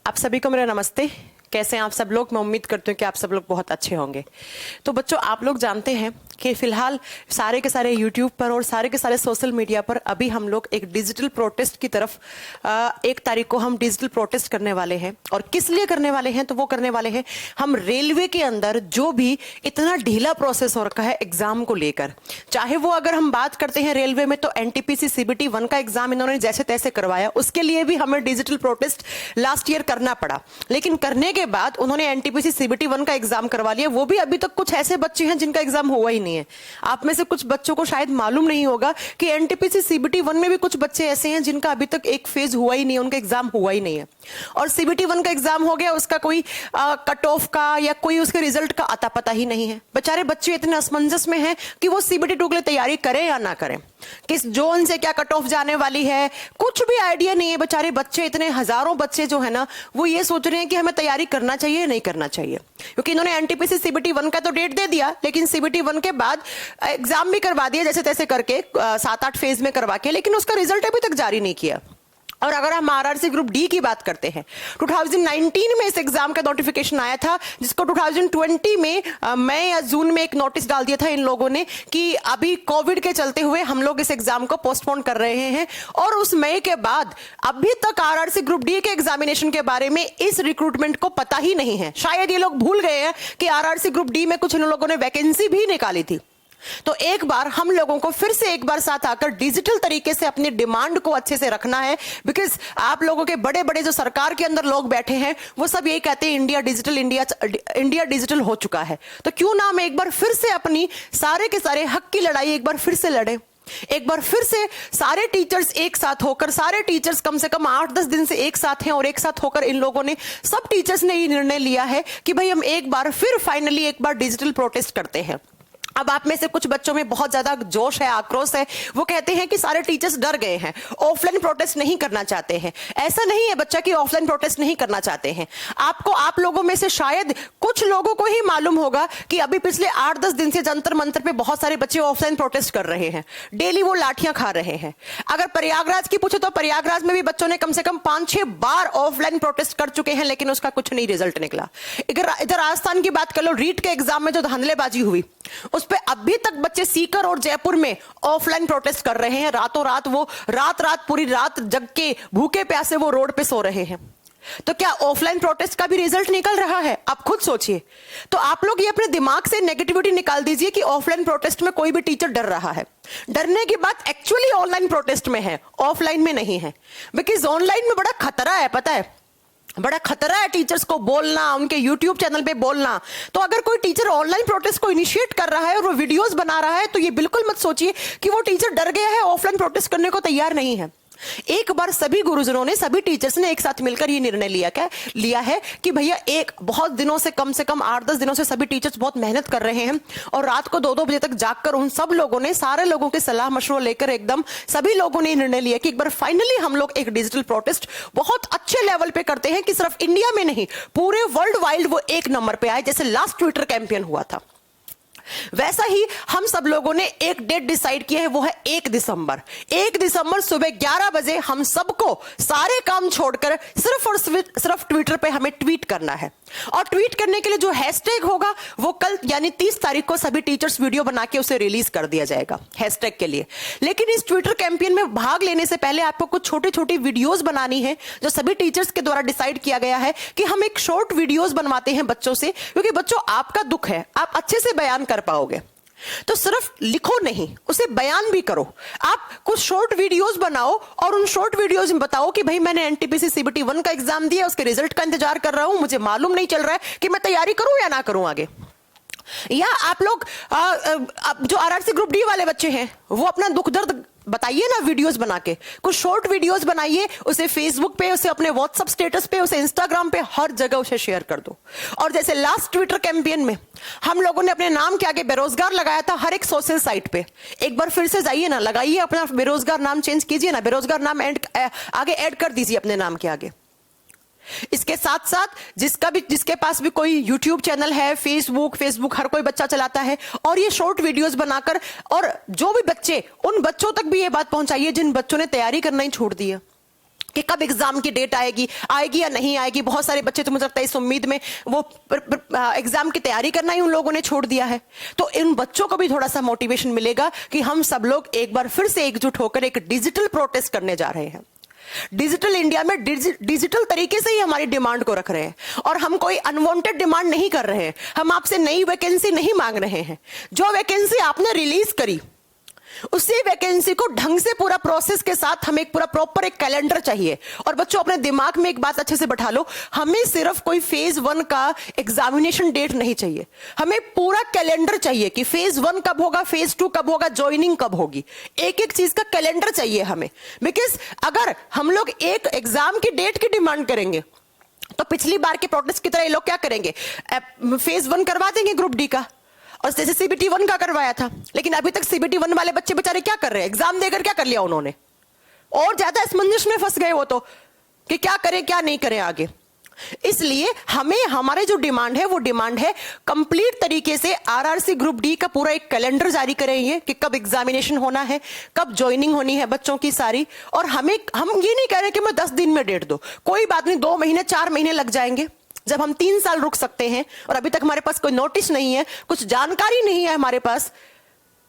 आप सभी को मेरा नमस्ते। कैसे हैं आप सब लोग? मैं उम्मीद करती हूँ कि आप सब लोग बहुत अच्छे होंगे। तो बच्चों, आप लोग जानते हैं कि फिलहाल सारे के सारे यूट्यूब पर और सारे के सारे सोशल मीडिया पर अभी हम लोग एक डिजिटल प्रोटेस्ट की तरफ 1 तारीख को हम डिजिटल प्रोटेस्ट करने वाले हैं। और किस लिए करने वाले हैं? तो वो करने वाले हैं हम रेलवे के अंदर जो भी इतना ढीला प्रोसेस हो रखा है एग्जाम को लेकर। चाहे वो अगर हम बात करते हैं रेलवे में, तो एनटीपीसी सीबीटी 1 का एग्जाम इन्होंने जैसे तैसे करवाया, उसके लिए भी हमें डिजिटल प्रोटेस्ट लास्ट ईयर करना पड़ा। लेकिन करने के बाद उन्होंने एनटीपीसी सीबीटी 1 का एग्जाम करवा लिया। वो भी अभी तक कुछ ऐसे बच्चे हैं जिनका एग्जाम हुआ ही नहीं है। आप में से कुछ बच्चों को शायद मालूम नहीं होगा कि एनटीपीसी सीबीटी 1 में भी कुछ बच्चे ऐसे हैं जिनका अभी तक एक फेज हुआ ही नहीं है, उनका एग्जाम हुआ ही नहीं है। और सीबीटी 1 का एग्जाम हो गया, उसका कोई कट ऑफ का या कोई उसके रिजल्ट का अता पता ही नहीं है। बेचारे बच्चे इतने असमंजस में हैं कि वो सीबीटी 2 के लिए तैयारी करें या ना करें, किस जोन से क्या कट ऑफ जाने वाली है, कुछ भी आइडिया नहीं है। बेचारे बच्चे, इतने हजारों बच्चे जो है ना, वो ये सोच रहे हैं कि हमें तैयारी करना चाहिए या नहीं करना चाहिए। क्योंकि इन्होंने एनटीपीसी सीबीटी 1 का तो डेट दे दिया, लेकिन सीबीटी 1 के बाद एग्जाम भी करवा दिया जैसे तैसे करके 7-8 फेज में करवा के, लेकिन उसका रिजल्ट अभी तक जारी नहीं किया। और अगर हम आरआरसी ग्रुप डी की बात करते हैं, 2019 में इस एग्जाम का नोटिफिकेशन आया था, जिसको 2020 में मई या जून में एक नोटिस डाल दिया था इन लोगों ने कि अभी कोविड के चलते हुए हम लोग इस एग्जाम को पोस्टपोन कर रहे हैं। और उस मई के बाद अभी तक आरआरसी ग्रुप डी के एग्जामिनेशन के बारे में इस रिक्रूटमेंट को पता ही नहीं है। शायद ये लोग भूल गए हैं कि आरआरसी ग्रुप डी में कुछ इन लोगों ने वैकेंसी भी निकाली थी। तो एक बार हम लोगों को फिर से एक बार साथ आकर डिजिटल तरीके से अपनी डिमांड को अच्छे से रखना है। बिकॉज आप लोगों के बड़े बड़े जो सरकार के अंदर लोग बैठे हैं, वो सब यही कहते हैं इंडिया डिजिटल, इंडिया डिजिटल हो चुका है। तो क्यों ना हम एक बार फिर से अपनी सारे के सारे हक की लड़ाई एक बार फिर से लड़े। एक बार फिर से सारे टीचर्स एक साथ होकर, सारे टीचर्स कम से कम 8-10 दिन से एक साथ हैं, और एक साथ होकर इन लोगों ने, सब टीचर्स ने ये निर्णय लिया है कि भाई हम एक बार फिर फाइनली एक बार डिजिटल प्रोटेस्ट करते हैं। अब आप में से कुछ बच्चों में बहुत ज्यादा जोश है, आक्रोश है। वो कहते हैं कि सारे टीचर्स डर गए हैं, ऑफलाइन प्रोटेस्ट नहीं करना चाहते हैं। ऐसा नहीं है बच्चा कि ऑफलाइन प्रोटेस्ट नहीं करना चाहते हैं। आप लोगों में से शायद कुछ लोगों को ही मालूम होगा कि अभी पिछले 8-10 दिन से जंतर मंतर पे बहुत सारे बच्चे ऑफलाइन प्रोटेस्ट कर रहे हैं। डेली वो लाठियां खा रहे हैं। अगर प्रयागराज की पूछे तो प्रयागराज में भी बच्चों ने कम से कम 5-6 बार ऑफलाइन प्रोटेस्ट कर चुके हैं, लेकिन उसका कुछ नहीं रिजल्ट निकला। इधर राजस्थान की बात कर लो, रीट के एग्जाम में जो धांधलेबाजी हुई, उस पे अभी तक बच्चे सीकर और जयपुर में ऑफलाइन प्रोटेस्ट कर रहे हैं। रातों रात वो रात पूरी रात जग के भूखे प्यासे वो रोड पे सो रहे हैं। तो क्या ऑफलाइन प्रोटेस्ट का भी रिजल्ट निकल रहा है? आप खुद सोचिए। तो आप लोग ये अपने दिमाग से नेगेटिविटी निकाल दीजिए कि ऑफलाइन प्रोटेस्ट में कोई भी टीचर डर रहा है। डरने की बात एक्चुअली ऑनलाइन प्रोटेस्ट में है, ऑफलाइन में नहीं है। बिकॉज ऑनलाइन में बड़ा खतरा है, पता है, बड़ा खतरा है टीचर्स को बोलना, उनके यूट्यूब चैनल पे बोलना। तो अगर कोई टीचर ऑनलाइन प्रोटेस्ट को इनिशिएट कर रहा है और वो वीडियोस बना रहा है, तो ये बिल्कुल मत सोचिए कि वो टीचर डर गया है, ऑफलाइन प्रोटेस्ट करने को तैयार नहीं है। एक बार सभी गुरुजनों ने, सभी टीचर्स ने एक साथ मिलकर ये निर्णय लिया है कि भैया एक बहुत दिनों से, कम 8-10 दिनों से सभी टीचर्स बहुत मेहनत कर रहे हैं, और रात को 2-2 बजे तक जागकर उन सब लोगों ने, सारे लोगों के सलाह मशवरा लेकर एकदम सभी लोगों ने निर्णय लिया कि एक बार फाइनली हम लोग एक डिजिटल प्रोटेस्ट बहुत अच्छे लेवल पे करते हैं कि सिर्फ इंडिया में नहीं, पूरे वर्ल्ड वाइड वो 1 नंबर पे आए, जैसे लास्ट ट्विटर कैंपेन हुआ था। वैसा ही हम सब लोगों ने एक डेट डिसाइड किया है, वो है 1 दिसंबर। 1 दिसंबर सुबह 11 बजे हम सबको सारे काम छोड़कर सिर्फ और सिर्फ ट्विटर पे हमें ट्वीट करना है। और ट्वीट करने के लिए जो हैशटैग होगा वो कल यानी 30 तारीख को सभी टीचर्स वीडियो बना के उसे रिलीज कर दिया जाएगा हैशटैग के लिए। लेकिन इस ट्विटर कैंपेन में भाग लेने से पहले आपको कुछ छोटी छोटी वीडियोस बनानी है, जो सभी टीचर्स के द्वारा डिसाइड किया गया है कि हम एक शॉर्ट वीडियोस बनवाते हैं बच्चों से, क्योंकि बच्चों आपका दुख है, आप अच्छे से बयान कर पाओगे। तो सिर्फ लिखो नहीं, उसे बयान भी करो। आप कुछ शॉर्ट वीडियोस बनाओ और उन शॉर्ट वीडियोस में बताओ कि भाई मैंने एनटीपीसी सीबीटी 1 का एग्जाम दिया, उसके रिजल्ट का इंतजार कर रहा हूं, मुझे मालूम नहीं चल रहा है कि मैं तैयारी करूं या ना करूं आगे। या आप लोग जो आरआरसी ग्रुप डी वाले बच्चे हैं, वो अपना दुख दर्द बताइए ना वीडियोस बना के। कुछ शॉर्ट वीडियोस बनाइए, उसे फेसबुक पे, उसे अपने व्हाट्सएप स्टेटस पे, उसे इंस्टाग्राम पे, हर जगह उसे शेयर कर दो। और जैसे लास्ट ट्विटर कैंपेन में हम लोगों ने अपने नाम के आगे बेरोजगार लगाया था हर एक सोशल साइट पे, एक बार फिर से जाइए ना, लगाइए अपना बेरोजगार नाम, चेंज कीजिए ना, बेरोजगार नाम आगे ऐड कर दीजिए अपने नाम के आगे। इसके साथ साथ जिसके पास भी कोई यूट्यूब चैनल है, फेसबुक हर कोई बच्चा चलाता है, और ये शॉर्ट वीडियोस बनाकर, और जो भी बच्चे, उन बच्चों तक भी ये बात पहुंचाइए जिन बच्चों ने तैयारी करना ही छोड़ दी है। कि कब एग्जाम की डेट आएगी या नहीं आएगी। बहुत सारे बच्चे तो मुझे लगता है इस उम्मीद में वो एग्जाम की तैयारी करना ही उन लोगों ने छोड़ दिया है। तो इन बच्चों को भी थोड़ा सा मोटिवेशन मिलेगा कि हम सब लोग एक बार फिर से एकजुट होकर एक डिजिटल प्रोटेस्ट करने जा रहे हैं। डिजिटल इंडिया में डिजिटल तरीके से ही हमारी डिमांड को रख रहे हैं, और हम कोई अनवांटेड डिमांड नहीं कर रहे हैं। हम आपसे नई वैकेंसी नहीं मांग रहे हैं। जो वैकेंसी आपने रिलीज करी उसी वैकेंसी को ढंग से पूरा प्रोसेस के साथ हमें एक पूरा प्रॉपर एक कैलेंडर चाहिए। और बच्चों अपने दिमाग में एक बात अच्छे से बैठा लो, हमें सिर्फ कोई फेज 1 का एग्जामिनेशन डेट नहीं चाहिए, हमें पूरा कैलेंडर चाहिए कि फेज 1 कब होगा, फेज 2 कब होगा, ज्वाइनिंग कब होगी। एक एक चीज का कैलेंडर चाहिए हमें। बिकॉज अगर हम लोग एक एग्जाम की डेट की डिमांड करेंगे तो पिछली बार के प्रोटेस्ट की तरह ये लोग क्या करेंगे, फेज 1 करवा देंगे ग्रुप डी का, और जैसे सीबीटी 1 का करवाया था। लेकिन अभी तक सीबीटी 1 वाले बच्चे बेचारे क्या कर रहे हैं, एग्जाम देकर क्या कर लिया उन्होंने, और ज्यादा असमंजस में फंस गए वो तो कि क्या करें क्या नहीं करें आगे। इसलिए हमें हमारे जो डिमांड है वो डिमांड है कंप्लीट तरीके से आरआरसी ग्रुप डी का पूरा एक कैलेंडर जारी करेंगे कि कब एग्जामिनेशन होना है, कब ज्वाइनिंग होनी है बच्चों की सारी। और हम ये नहीं कह रहे कि मैं 10 दिन में डेट दो, कोई बात नहीं, 2 महीने 4 महीने लग जाएंगे। जब हम 3 साल रुक सकते हैं और अभी तक हमारे पास कोई नोटिस नहीं है, कुछ जानकारी नहीं है हमारे पास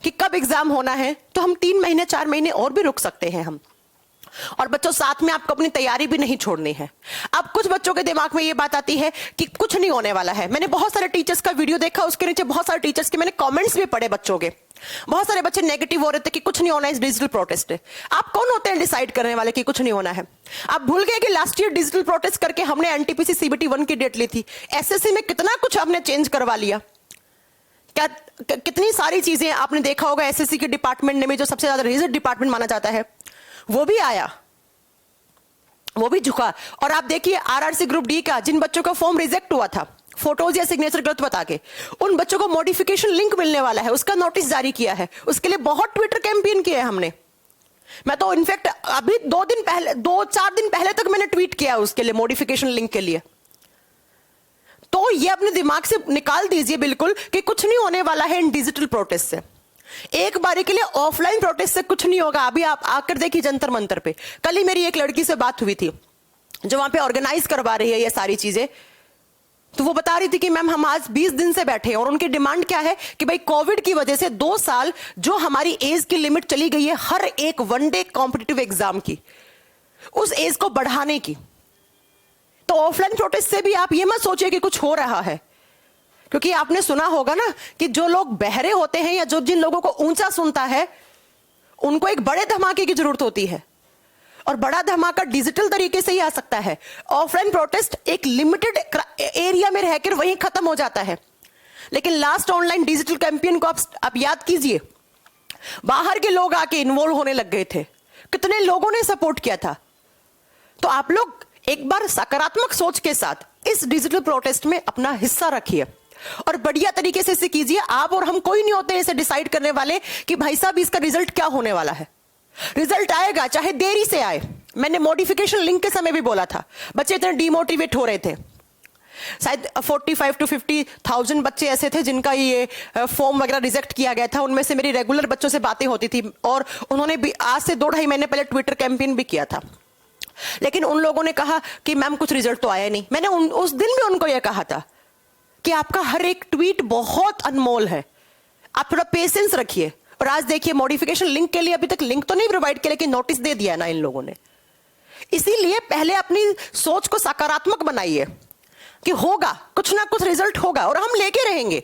कि कब एग्जाम होना है, तो हम 3 महीने 4 महीने और भी रुक सकते हैं हम। और बच्चों साथ में आपको अपनी तैयारी भी नहीं छोड़नी है। अब कुछ बच्चों के दिमाग में ये बात आती है कि कुछ नहीं होने वाला है। मैंने बहुत सारे टीचर्स का वीडियो देखा, उसके नीचे बहुत सारे टीचर्स के मैंने कमेंट्स भी पढ़े बच्चों के। बहुत सारे बच्चे नेगेटिव हो रहे थे कि कुछ नहीं होना, इस डिजिटल प्रोटेस्ट है। आप कौन होते हैं डिसाइड करने वाले कि कुछ नहीं होना है? आप भूल गए कि लास्ट ईयर डिजिटल प्रोटेस्ट करके हमने एनटीपीसी सीबीटी 1 की डेट ली थी। एसएससी में कितना कुछ हमने चेंज करवा लिया। क्या कितनी सारी चीजें आपने देखा होगा। एसएससी के डिपार्टमेंट में जो सबसे ज्यादा रिजर्व डिपार्टमेंट माना जाता है वो भी आया, वो भी झुका। और आप देखिए आरआरसी ग्रुप डी का जिन बच्चों का फॉर्म रिजेक्ट हुआ था फोटोज या सिग्नेचर गलत बता के, उन बच्चों को मॉडिफिकेशन लिंक मिलने वाला है, उसका नोटिस जारी किया है। उसके लिए बहुत ट्विटर कैंपेन किया है हमने। मैं तो इनफैक्ट अभी 2-4 दिन पहले तक मैंने ट्वीट किया उसके लिए, मॉडिफिकेशन लिंक के लिए। तो ये अपने दिमाग से निकाल दीजिए बिल्कुल कि कुछ नहीं होने वाला है इन डिजिटल प्रोटेस्ट से। एक बारी के लिए ऑफलाइन प्रोटेस्ट से कुछ नहीं होगा। अभी आप आकर देखिए जंतर मंतर पे, कल ही मेरी एक लड़की से बात हुई थी जो वहां पे ऑर्गेनाइज करवा रही है ये सारी चीजें। तो वो बता रही थी कि मैम हम आज 20 दिन से बैठे हैं और उनकी डिमांड क्या है कि भाई कोविड की वजह से 2 साल जो हमारी एज की लिमिट चली गई है हर एक वनडे कॉम्पिटिटिव एग्जाम की, उस एज को बढ़ाने की। तो ऑफलाइन प्रोटेस्ट से भी आप ये मत सोचिए कि कुछ हो रहा है, क्योंकि आपने सुना होगा ना कि जो लोग बहरे होते हैं या जो जिन लोगों को ऊंचा सुनता है उनको एक बड़े धमाके की जरूरत होती है, और बड़ा धमाका डिजिटल तरीके से ही आ सकता है। ऑफलाइन प्रोटेस्ट एक लिमिटेड एरिया में रहकर वहीं खत्म हो जाता है। लेकिन लास्ट ऑनलाइन डिजिटल कैंपेन को आप याद कीजिए, बाहर के लोग आके इन्वॉल्व होने लग गए थे, कितने लोगों ने सपोर्ट किया था। तो आप लोग एक बार सकारात्मक सोच के साथ इस डिजिटल प्रोटेस्ट में अपना हिस्सा रखिए और बढ़िया तरीके से इसे कीजिए। आप और हम कोई नहीं होते इसे डिसाइड करने वाले कि भाई साहब इसका रिजल्ट क्या होने वाला है। रिजल्ट आएगा चाहे देरी से आए। मैंने मॉडिफिकेशन लिंक के समय भी बोला था, बच्चे इतने डिमोटिवेट हो रहे थे। शायद 45 to 50,000 बच्चे ऐसे थे जिनका ये फॉर्म वगैरह रिजेक्ट किया गया था। उनमें से मेरी रेगुलर बच्चों से बातें होती थी और उन्होंने भी आज से 2-2.5 महीने पहले ट्विटर कैंपेन भी किया था। लेकिन उन लोगों ने कहा कि मैम कुछ रिजल्ट तो आया नहीं। मैंने उस दिन भी उनको यह कहा था कि आपका हर एक ट्वीट बहुत अनमोल है, आप थोड़ा पेशेंस रखिए। और आज देखिए मॉडिफिकेशन लिंक के लिए अभी तक लिंक तो नहीं प्रोवाइड किया, लेकिन नोटिस दे दिया ना इन लोगों ने। इसीलिए पहले अपनी सोच को सकारात्मक बनाइए कि होगा कुछ ना कुछ रिजल्ट होगा और हम लेके रहेंगे।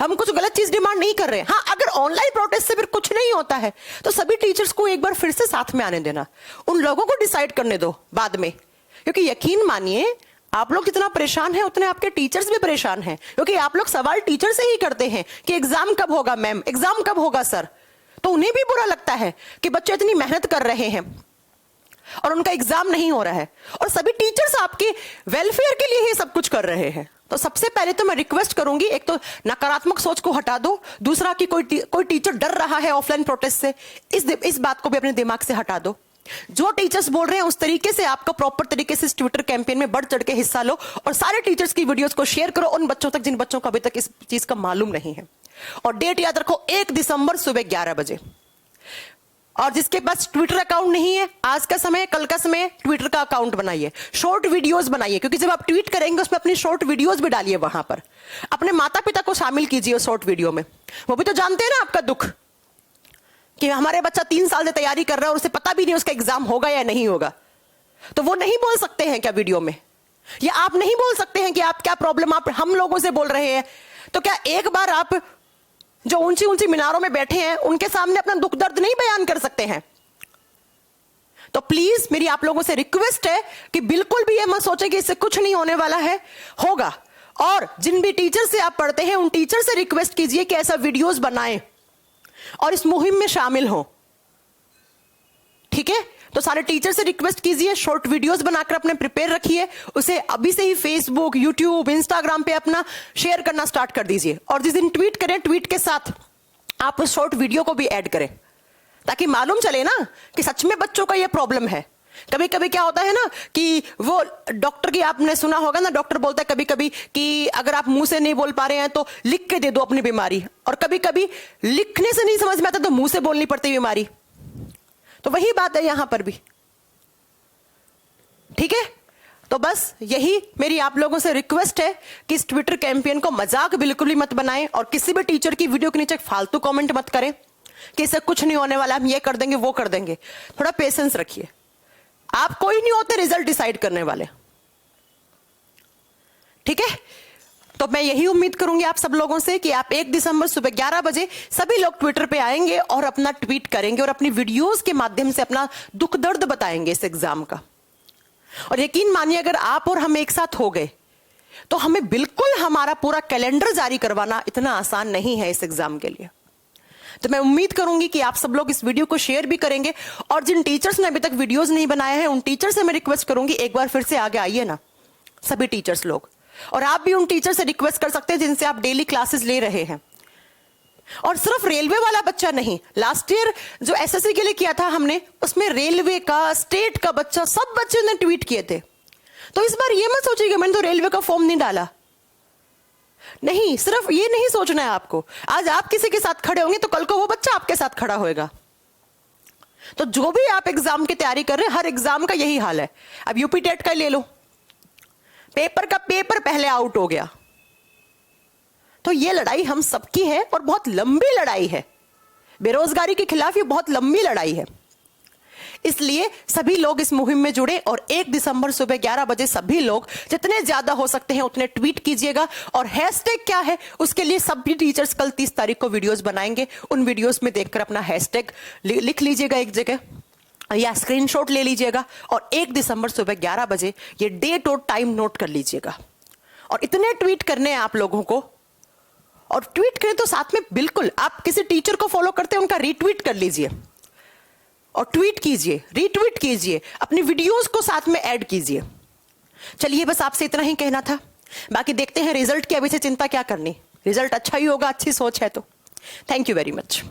हम कुछ गलत चीज डिमांड नहीं कर रहे हैं। हाँ, अगर ऑनलाइन प्रोटेस्ट से फिर कुछ नहीं होता है तो सभी टीचर्स को एक बार फिर से साथ में आने देना, उन लोगों को डिसाइड करने दो बाद में। क्योंकि यकीन मानिए आप लोग जितना परेशान है उतने आपके टीचर्स भी परेशान हैं, क्योंकि आप लोग सवाल टीचर से ही करते हैं कि एग्जाम कब होगा मैम, एग्जाम कब होगा सर। तो उन्हें भी बुरा लगता है कि बच्चे इतनी मेहनत कर रहे हैं और उनका एग्जाम नहीं हो रहा है, और सभी टीचर्स आपके वेलफेयर के लिए ही सब कुछ कर रहे हैं। तो सबसे पहले तो मैं रिक्वेस्ट करूंगी, एक तो नकारात्मक सोच को हटा दो, दूसरा कि कोई टीचर डर रहा है ऑफलाइन प्रोटेस्ट से, इस बात को भी अपने दिमाग से हटा दो। जो टीचर्स बोल रहे हैं उस तरीके से आपका प्रॉपर तरीके से इस ट्विटर कैंपेन में बढ़ चढ़ के हिस्सा लो और सारे टीचर्स की वीडियोस को शेयर करो उन बच्चों तक जिन बच्चों को अभी तक इस चीज का मालूम नहीं है। और डेट याद रखो, 1 दिसंबर सुबह 11 बजे। और जिसके पास ट्विटर अकाउंट नहीं है, आज का समय, कल का समय, ट्विटर का अकाउंट बनाइए, शॉर्ट वीडियोस बनाइए, क्योंकि जब आप ट्वीट करेंगे उसमें अपनी शॉर्ट वीडियोस भी डालिए, वहां पर अपने माता पिता को शामिल कीजिए शॉर्ट वीडियो में। वो भी तो जानते हैं ना आपका दुख कि हमारे बच्चा 3 साल से तैयारी कर रहा है और उसे पता भी नहीं उसका एग्जाम होगा या नहीं होगा, तो वो नहीं बोल सकते हैं क्या वीडियो में? या आप नहीं बोल सकते हैं कि आप क्या प्रॉब्लम आप हम लोगों से बोल रहे हैं? तो क्या एक बार आप जो ऊंची ऊंची मीनारों में बैठे हैं उनके सामने अपना दुख दर्द नहीं बयान कर सकते हैं? तो प्लीज मेरी आप लोगों से रिक्वेस्ट है कि बिल्कुल भी ये मत सोचें कि इससे कुछ नहीं होने वाला है, होगा। और जिन भी टीचर से आप पढ़ते हैं उन टीचर से रिक्वेस्ट कीजिए कि ऐसा वीडियोस बनाएं और इस मुहिम में शामिल हो, ठीक है? तो सारे टीचर से रिक्वेस्ट कीजिए, शॉर्ट वीडियोस बनाकर अपने प्रिपेयर रखिए, उसे अभी से ही फेसबुक, यूट्यूब, इंस्टाग्राम पे अपना शेयर करना स्टार्ट कर दीजिए। और जिस दिन ट्वीट करें, ट्वीट के साथ आप उस शॉर्ट वीडियो को भी ऐड करें, ताकि मालूम चले ना कि सच में बच्चों का ये प्रॉब्लम है। कभी कभी क्या होता है ना कि वो डॉक्टर की, आपने सुना होगा ना, डॉक्टर बोलता है कभी कभी कि अगर आप मुंह से नहीं बोल पा रहे हैं तो लिख के दे दो अपनी बीमारी, और कभी कभी लिखने से नहीं समझ में आता तो मुंह से बोलनी पड़ती बीमारी। तो वही बात है यहां पर भी, ठीक है? तो बस यही मेरी आप लोगों से रिक्वेस्ट है कि इस ट्विटर कैंपेन को मजाक बिल्कुल भी मत बनाएं, और किसी भी टीचर की वीडियो के नीचे फालतू कमेंट मत करें कि इससे कुछ नहीं होने वाला, हम ये कर देंगे वो कर देंगे। थोड़ा पेशेंस रखिए, आप कोई नहीं होते रिजल्ट डिसाइड करने वाले, ठीक है? तो मैं यही उम्मीद करूंगी आप सब लोगों से कि आप 1 दिसंबर सुबह 11 बजे सभी लोग ट्विटर पे आएंगे और अपना ट्वीट करेंगे और अपनी वीडियोस के माध्यम से अपना दुख दर्द बताएंगे इस एग्जाम का। और यकीन मानिए अगर आप और हम एक साथ हो गए तो हमें बिल्कुल हमारा पूरा कैलेंडर जारी करवाना इतना आसान नहीं है इस एग्जाम के लिए। तो मैं उम्मीद करूंगी कि आप सब लोग इस वीडियो को शेयर भी करेंगे, और जिन टीचर्स ने अभी तक वीडियोस नहीं बनाए हैं उन टीचर्स से मैं रिक्वेस्ट करूंगी एक बार फिर से आगे आइए ना सभी टीचर्स लोग, और आप भी उन टीचर से रिक्वेस्ट कर सकते हैं जिनसे आप डेली क्लासेस ले रहे हैं। और सिर्फ रेलवे वाला बच्चा नहीं, लास्ट ईयर जो एसएससी के लिए किया था हमने, उसमें रेलवे का, स्टेट का बच्चा, सब बच्चे ने ट्वीट किए थे। तो इस बार ये मत सोचिएगा मैंने तो रेलवे का फॉर्म नहीं डाला, नहीं, सिर्फ ये नहीं सोचना है आपको। आज आप किसी के साथ खड़े होंगे तो कल को वो बच्चा आपके साथ खड़ा होएगा। तो जो भी आप एग्जाम की तैयारी कर रहे हैं, हर एग्जाम का यही हाल है। अब यूपी टेट का ले लो, पेपर का पेपर पहले आउट हो गया। तो ये लड़ाई हम सबकी है और बहुत लंबी लड़ाई है, बेरोजगारी के खिलाफ ये बहुत लंबी लड़ाई है। इसलिए सभी लोग इस मुहिम में जुड़े और 1 दिसंबर सुबह 11 बजे सभी लोग जितने ज्यादा हो सकते हैं उतने ट्वीट कीजिएगा। और हैशटैग क्या है उसके लिए सभी टीचर्स कल 30 तारीख को वीडियोस बनाएंगे, उन वीडियोस में देखकर अपना हैशटैग लिख लीजिएगा एक जगह या स्क्रीनशॉट ले लीजिएगा, और 1 दिसंबर सुबह 11 बजे ये डेट और टाइम नोट कर लीजिएगा। और इतने ट्वीट करने हैं आप लोगों को, और ट्वीट करें तो साथ में बिल्कुल आप किसी टीचर को फॉलो करते हैं उनका रीट्वीट कर लीजिए, और ट्वीट कीजिए, रीट्वीट कीजिए, अपनी वीडियोस को साथ में ऐड कीजिए। चलिए बस आपसे इतना ही कहना था, बाकी देखते हैं रिजल्ट की अभी से चिंता क्या करनी, रिजल्ट अच्छा ही होगा, अच्छी सोच है तो। Thank you very much.